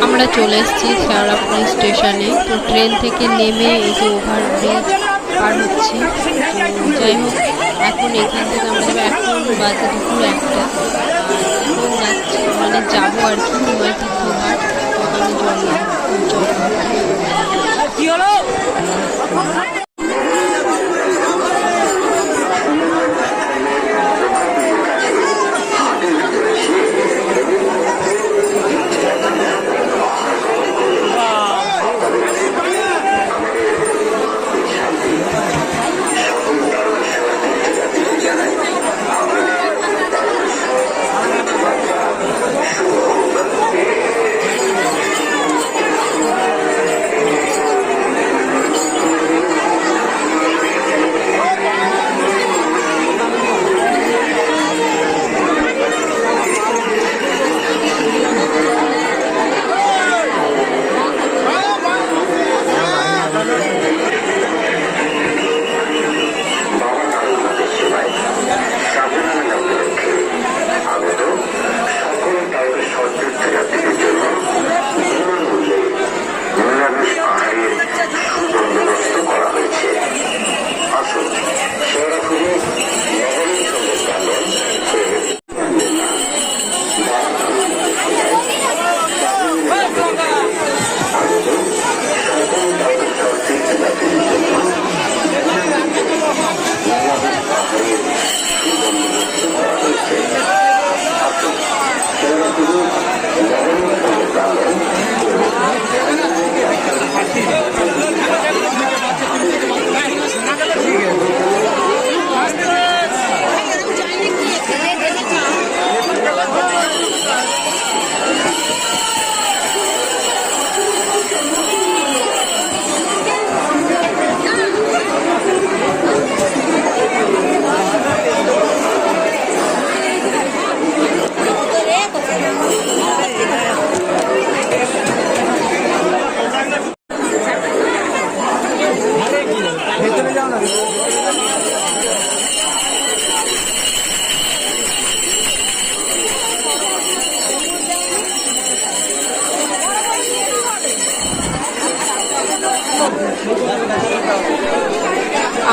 আমরা চলে এসেছি শেওড়াফুলি স্টেশনে। তো ট্রেন থেকে নেমে এই যে ওভারব্রিজ পার হচ্ছি। তো যাই হোক, এখন এখান থেকে আমরা যাবো, এখন বাজে দুপুর একটা। এখন যাচ্ছি মানে যাবো আর কি নিমাই তীর্থ ঘাট। ওখানে জল কি হলো?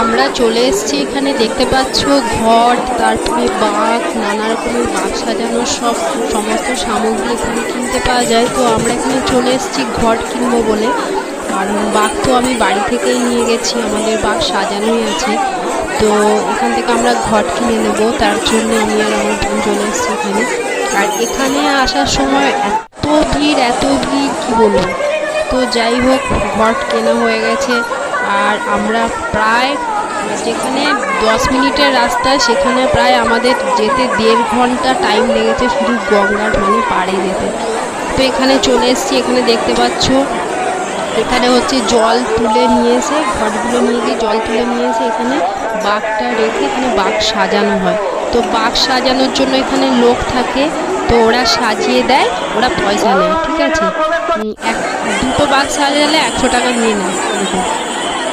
আমরা চলে এসেছি। এখানে দেখতে পাচ্ছ ঘট, তারপরে বাঘ, নানা রকমের বাঘ সাজানো সমস্ত সামগ্রী এখানে কিনতে পাওয়া যায়। তো আমরা এখানে চলে এসেছি ঘট কিনবো বলে, কারণ বাঘ তো আমি বাড়ি থেকেই নিয়ে গেছি, আমাদের বাঘ সাজানোই আছে। তো এখান থেকে আমরা ঘট কিনে নেব, তার জন্য আমি আর আমার বোন চলে এসেছি এখানে। আর এখানে আসার সময় এত ভিড় কি বলবো। তো যাই হোক, ঘট কেনা হয়ে গেছে। আর আমরা প্রায় যেখানে 10 মিনিটের রাস্তা, সেখানে প্রায় আমাদের যেতে 1.5 ঘন্টা টাইম লেগেছে শুধু গঙ্গার মানে পাড়ে যেতে। তো এখানে চলে এসেছি। এখানে দেখতে পাচ্ছ এখানে হচ্ছে জল তুলে নিয়ে এসে, ঘটগুলো নিয়ে গিয়ে জল তুলে নিয়ে এসে এখানে বাঘটা রেখে এখানে বাঘ সাজানো হয়। তো বাঘ সাজানোর জন্য এখানে লোক থাকে, তো ওরা সাজিয়ে দেয়, ওরা পয়সা নেয়, ঠিক আছে। দুটো বাঘ সাজালে 100 টাকা নিয়ে নেয় এরকম।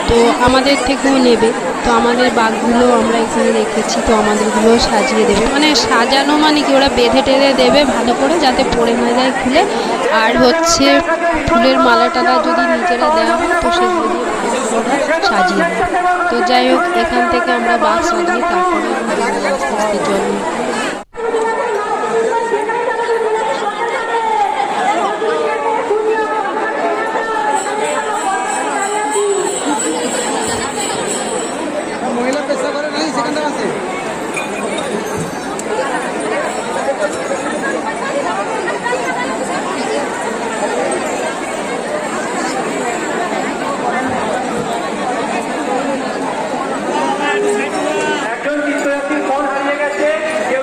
তো আমাদের থেকেও নেবে। তো আমাদের বাঘগুলো আমরা এখানে রেখেছি, তো আমাদেরগুলো সাজিয়ে দেবে, মানে সাজানো মানে কি, ওরা বেঁধে টেঁধে দেবে ভালো করে যাতে পড়ে না যায় খুলে। আর হচ্ছে ফুলের মালা টালা যদি নিজেরা দেওয়া হয় তো সেগুলো দিয়ে ওরা সাজিয়ে দেয়। তো যাই হোক, এখান থেকে আমরা বাঘ সাজিয়ে তারপরে আস্তে আস্তে জল মহিলা পেশা করে নাই সেখানটা আছে। একজন তীর্থযাত্রীর ফোন হারিয়ে গেছে, কেউ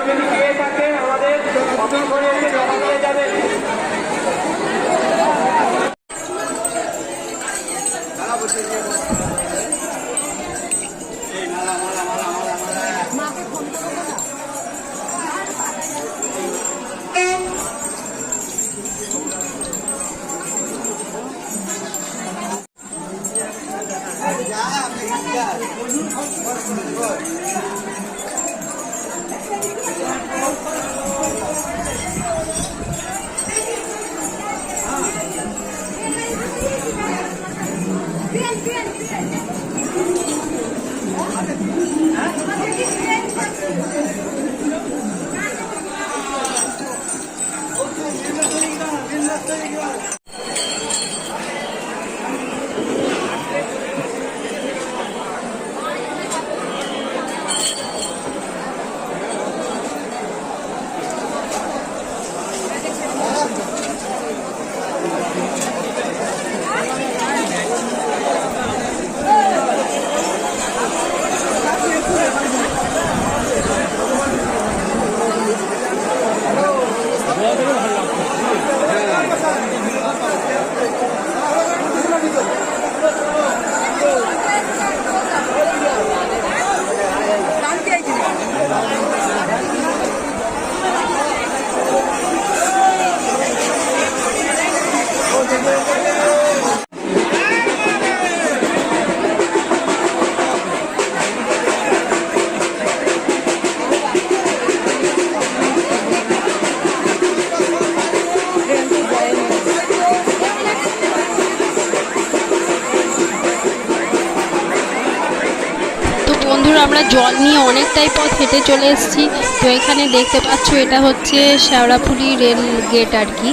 বন্ধুরা আমরা জল নিয়ে অনেকটাই পথ হেঁটে চলে এসেছি। তো এখানে দেখতে পাচ্ছ এটা হচ্ছে শেওড়াফুলি রেল গেট আর কি।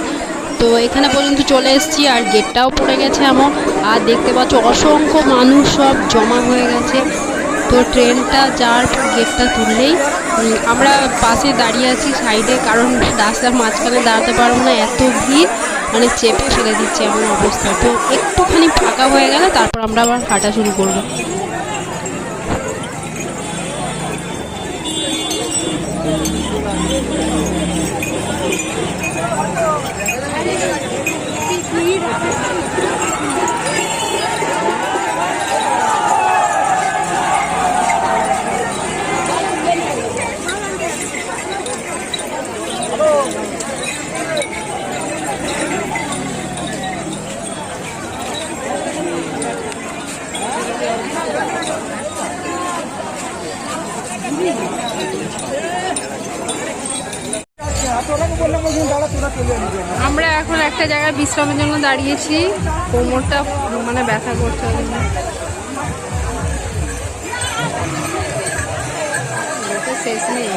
তো এখানে পর্যন্ত চলে এসেছি আর গেটটাও পড়ে গেছে এমন। আর দেখতে পাচ্ছ অসংখ্য মানুষ সব জমা হয়ে গেছে। তো ট্রেনটা যাওয়ার পর গেটটা তুললেই আমরা পাশে দাঁড়িয়ে আছি সাইডে, কারণ রাস্তার মাঝখানে দাঁড়াতে পারবো না, এত ভিড়, মানে চেপে ফেলে দিচ্ছে এমন অবস্থা। তো একটুখানি ফাঁকা হয়ে গেলে তারপর আমরা আবার হাঁটা শুরু করবো। আমরা এখন একটা জায়গায় বিশ্রামের জন্য দাঁড়িয়েছি, কোমরটা মানে ব্যথা করছে। শেষ নেই।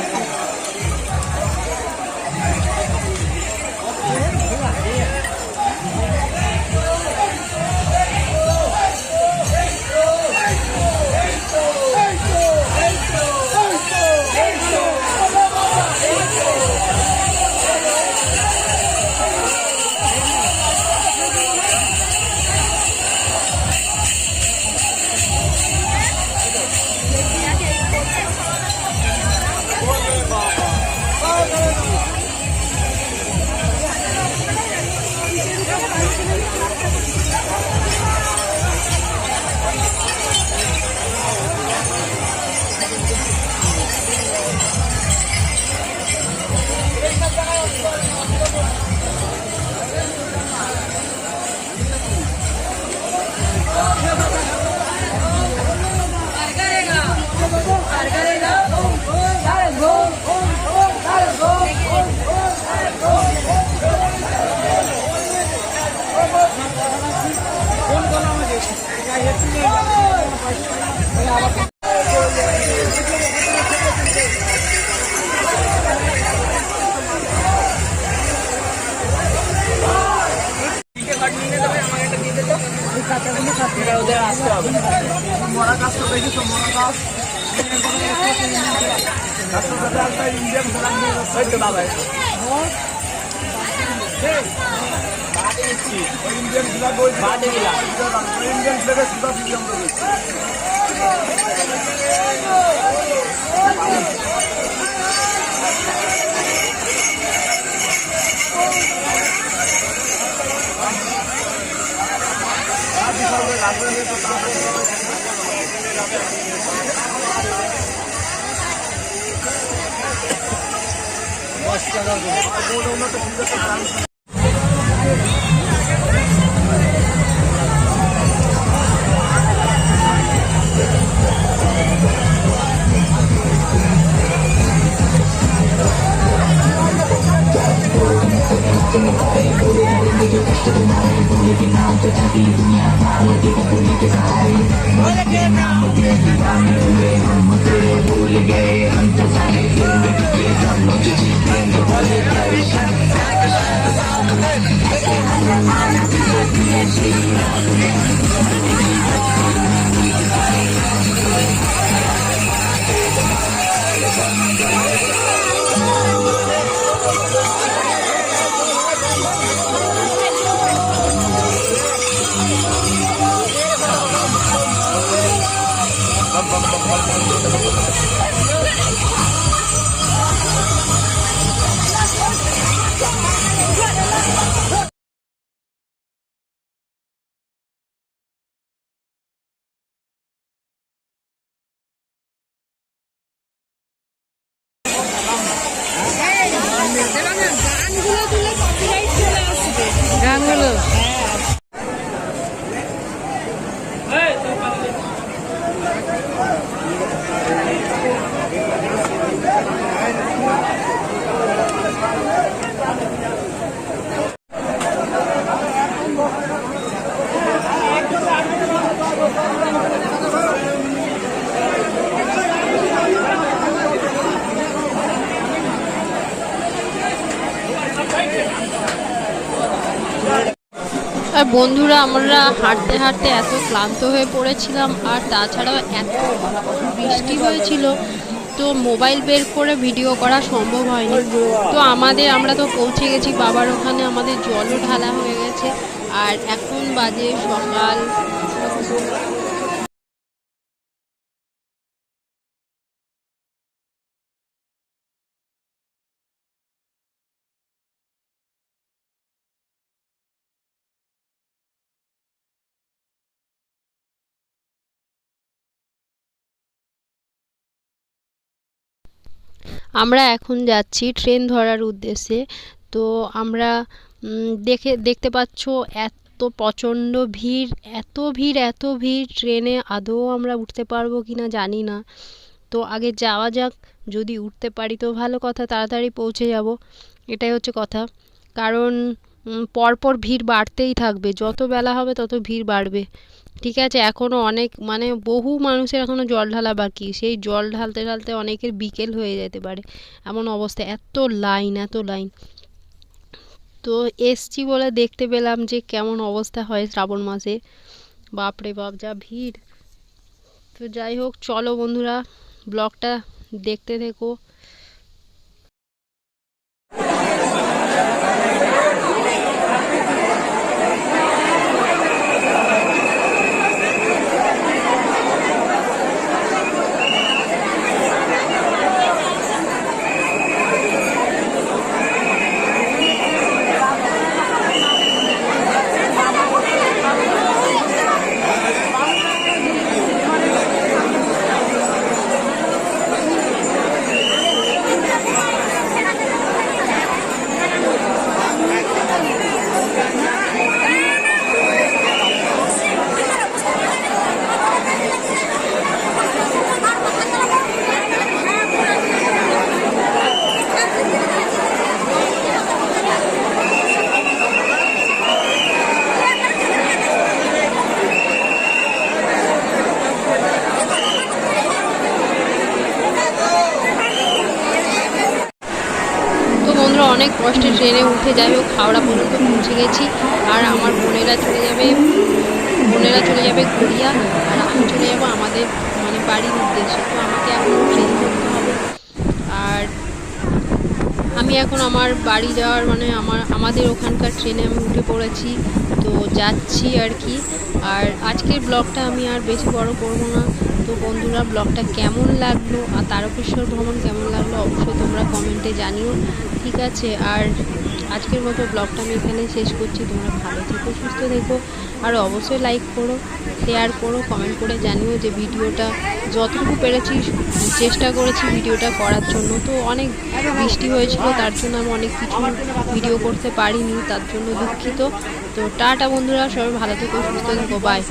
हम গানগুলো আর বন্ধুরা আমরা হাঁটতে হাঁটতে এত ক্লান্ত হয়ে পড়েছিলাম, আর তাছাড়াও এত বৃষ্টি হয়েছিল, তো মোবাইল বের করে ভিডিও করা সম্ভব হয়নি। তো আমরা তো পৌঁছে গেছি বাবার ওখানে, আমাদের জলও ঢালা হয়ে গেছে, আর এখন বাজে সকাল আমরা এখন যাচ্ছি ট্রেন ধরার উদ্দেশ্যে। তো আমরা দেখতে পাচ্ছ এত প্রচণ্ড ভিড়, এত ভিড়, ট্রেনে আদৌ আমরা উঠতে পারবো কিনা জানি না। তো আগে যাওয়া যাক, যদি উঠতে পারি তো ভালো কথা, তাড়াতাড়ি পৌঁছে যাব, এটাই হচ্ছে কথা। কারণ পরপর ভিড় বাড়তেই থাকবে, যত বেলা হবে তত ভিড় বাড়বে। ঠিক আছে, এখনও অনেক বহু মানুষের এখনও জল ঢালা বাকি, সেই জল ঢালতে ঢালতে অনেকের বিকেল হয়ে যেতে পারে, এমন অবস্থা, এত লাইন। তো এসছি বলে দেখতে পেলাম যে কেমন অবস্থা হয় শ্রাবণ মাসে, বাপরে বাপ যা ভিড়। তো যাই হোক, চলো বন্ধুরা ব্লগটা দেখতে থেকো। অনেক কষ্টে ট্রেনে উঠে যাই হোক হাওড়া পর্যন্ত পৌঁছে গেছি। আর আমার বোনেরা চলে যাবে গড়িয়া, আর আমি চলে যাবো আমাদের বাড়ির উদ্দেশ্যে। তো আমাকে এখন ট্রেন ধরতে হবে, আর আমি এখন আমার বাড়ি যাওয়ার আমাদের ওখানকার ট্রেনে আমি উঠে পড়েছি, তো যাচ্ছি আর কি। আর আজকের ব্লগটা আমি আর বেশি বড় করবো না। তো বন্ধুরা ব্লগটা কেমন লাগলো আর তারকেশ্বর ভ্রমণ কেমন লাগলো অবশ্যই তোমরা কমেন্টে জানিও, ঠিক আছে। আর আজকের মতো ব্লগটা আমি এখানে শেষ করছি। তোমরা ভালো থেকো, সুস্থ থেকো, আর অবশ্যই লাইক করো, শেয়ার করো, কমেন্ট করে জানিও যে ভিডিওটা যতটুকু পেরেছি চেষ্টা করেছি ভিডিওটা করার জন্য। তো অনেক বৃষ্টি হয়েছিল, তার জন্য আমি অনেক কিছু ভিডিও করতে পারিনি, তার জন্য দুঃখিত। তো টাটা বন্ধুরা, সবাই ভালো থেকো, সুস্থ থেকো, বাই।